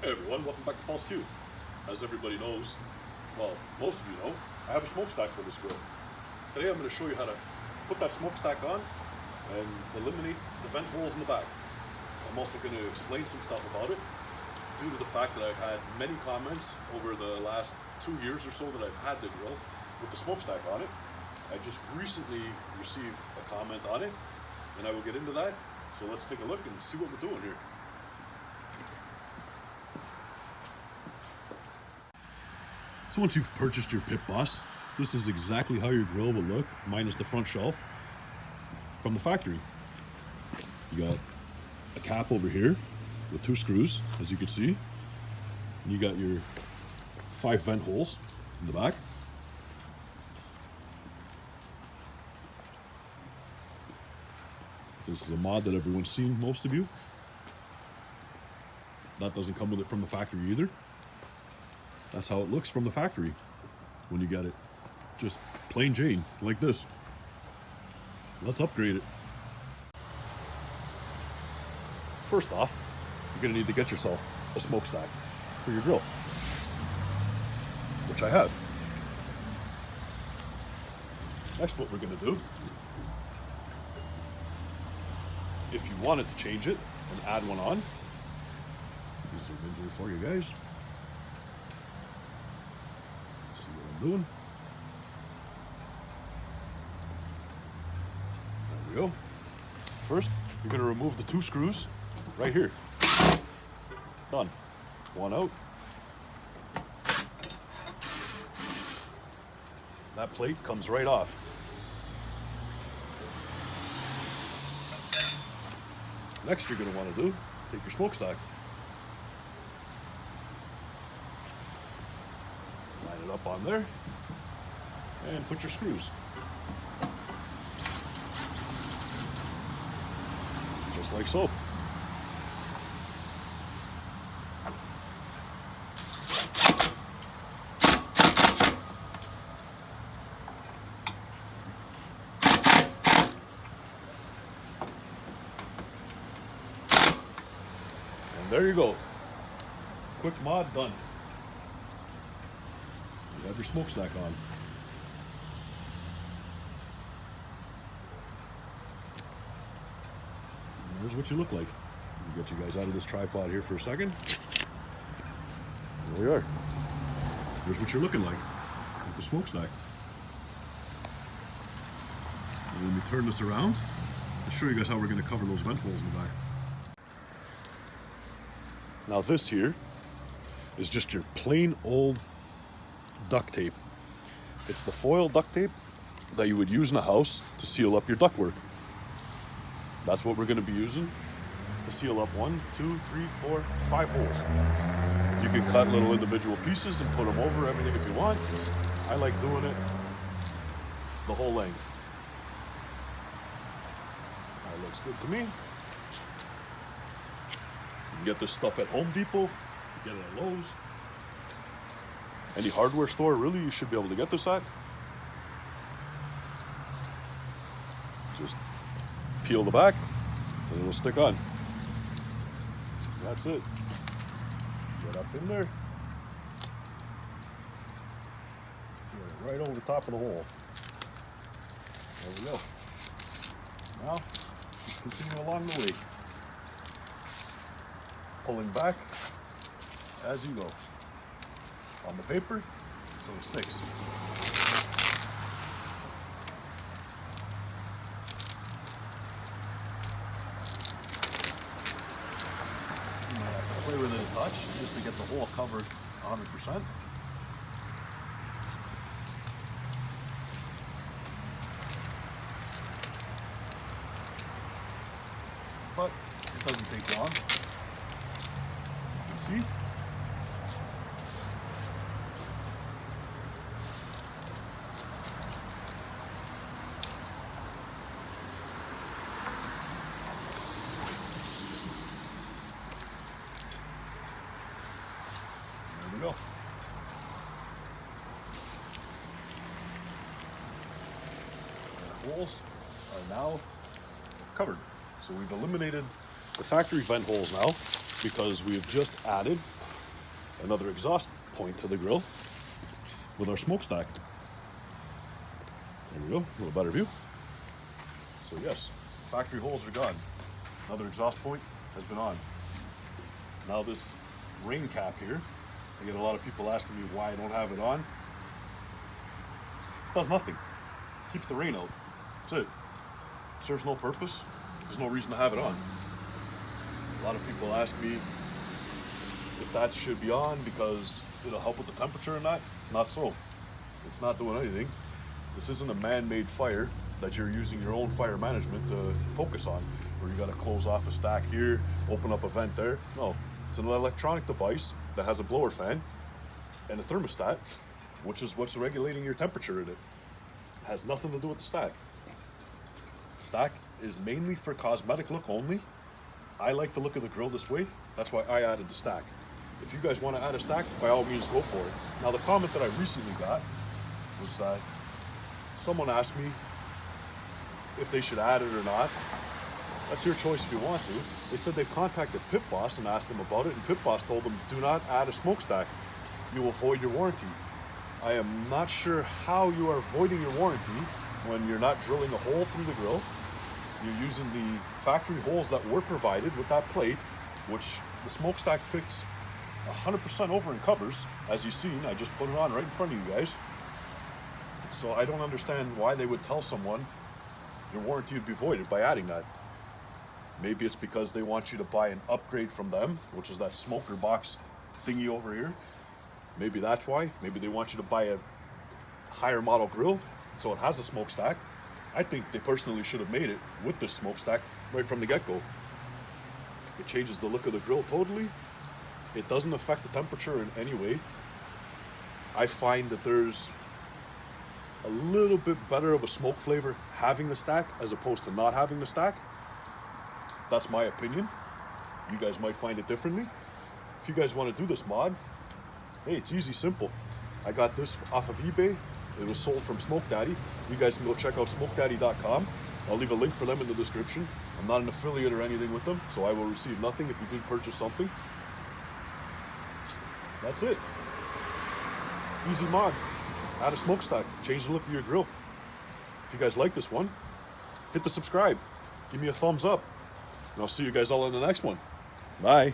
Hey everyone, welcome back to Pulse Q. As everybody knows, well, most of you know, I have a smokestack for this grill. Today I'm going to show you how to put that smokestack on and eliminate the vent holes in the back. I'm also going to explain some stuff about it due to the fact that I've had many comments over the last 2 years or so that I've had the grill with the smokestack on it. I just recently received a comment on it and I will get into that. So let's take a look and see what we're doing here. So once you've purchased your Pit Boss, this is exactly how your grill will look, minus the front shelf, from the factory. You got a cap over here with 2 screws, as you can see. And you got your 5 vent holes in the back. This is a mod that everyone's seen, most of you. That doesn't come with it from the factory either. That's how it looks from the factory when you get it. Just plain Jane, like this. Let's upgrade it. First off, you're gonna need to get yourself a smokestack for your grill, which I have. Next, what we're gonna do, if you wanted to change it and add one on, this is a video for you guys. See what I'm doing. There we go. First, you're going to remove the 2 screws right here. Done. One out. That plate comes right off. Next, you're going to want to do, take your smokestack. Line it up on there and put your screws. Just like so. And there you go. Quick mod done. You have your smokestack on. And there's what you look like. Let me get you guys out of this tripod here for a second. There we are. Here's what you're looking like with the smokestack. And let me turn this around and show you guys how we're going to cover those vent holes in the back. Now this here is just your plain old duct tape. It's the foil duct tape that you would use in a house to seal up your ductwork. That's what we're going to be using to seal up 1, 2, 3, 4, 5 holes. You can cut little individual pieces and put them over everything if you want. I like doing it the whole length. That looks good to me. You can get this stuff at Home Depot, get it at Lowe's. Any hardware store, really, you should be able to get this at. Just peel the back and it'll stick on. That's it. Get up in there. Get it right over the top of the hole. There we go. Now, just continue along the way. Pulling back as you go. On the paper, so it sticks. Play with it a touch just to get the hole covered 100%. But it doesn't take long, as you can see. There we go. The holes are now covered. So we've eliminated the factory vent holes now because we've just added another exhaust point to the grill with our smokestack. There we go, a little better view. So yes, factory holes are gone. Another exhaust point has been on. Now this rain cap here, I get a lot of people asking me why I don't have it on. It does nothing. Keeps the rain out. That's it. Serves no purpose. There's no reason to have it on. A lot of people ask me if that should be on because it'll help with the temperature and that. Not so. It's not doing anything. This isn't a man-made fire that you're using your own fire management to focus on, where you got to close off a stack here, open up a vent there. No, it's an electronic device that has a blower fan and a thermostat, which is what's regulating your temperature in it. It has nothing to do with the stack. Stack is mainly for cosmetic look only. I like the look of the grill this way. That's why I added the stack. If you guys want to add a stack, by all means go for it. Now the comment that I recently got was that someone asked me if they should add it or not. That's your choice if you want to. They said they contacted Pit Boss and asked them about it, and Pit Boss told them, do not add a smokestack. You will void your warranty. I am not sure how you are voiding your warranty when you're not drilling a hole through the grill. You're using the factory holes that were provided with that plate, which the smokestack fits 100% over and covers. As you've seen, I just put it on right in front of you guys. So I don't understand why they would tell someone your warranty would be voided by adding that. Maybe it's because they want you to buy an upgrade from them, which is that smoker box thingy over here. Maybe that's why. Maybe they want you to buy a higher model grill, so it has a smokestack. I think they personally should have made it with the smokestack right from the get-go. It changes the look of the grill totally. It doesn't affect the temperature in any way. I find that there's a little bit better of a smoke flavor having the stack as opposed to not having the stack. That's my opinion. You guys might find it differently. If you guys want to do this mod, hey, it's easy, simple. I got this off of eBay. It was sold from Smoke Daddy. You guys can go check out smokedaddy.com. I'll leave a link for them in the description. I'm not an affiliate or anything with them, so I will receive nothing if you did purchase something. That's it. Easy mod. Add a smokestack. Change the look of your grill. If you guys like this one, hit the subscribe. Give me a thumbs up. And I'll see you guys all in the next one. Bye.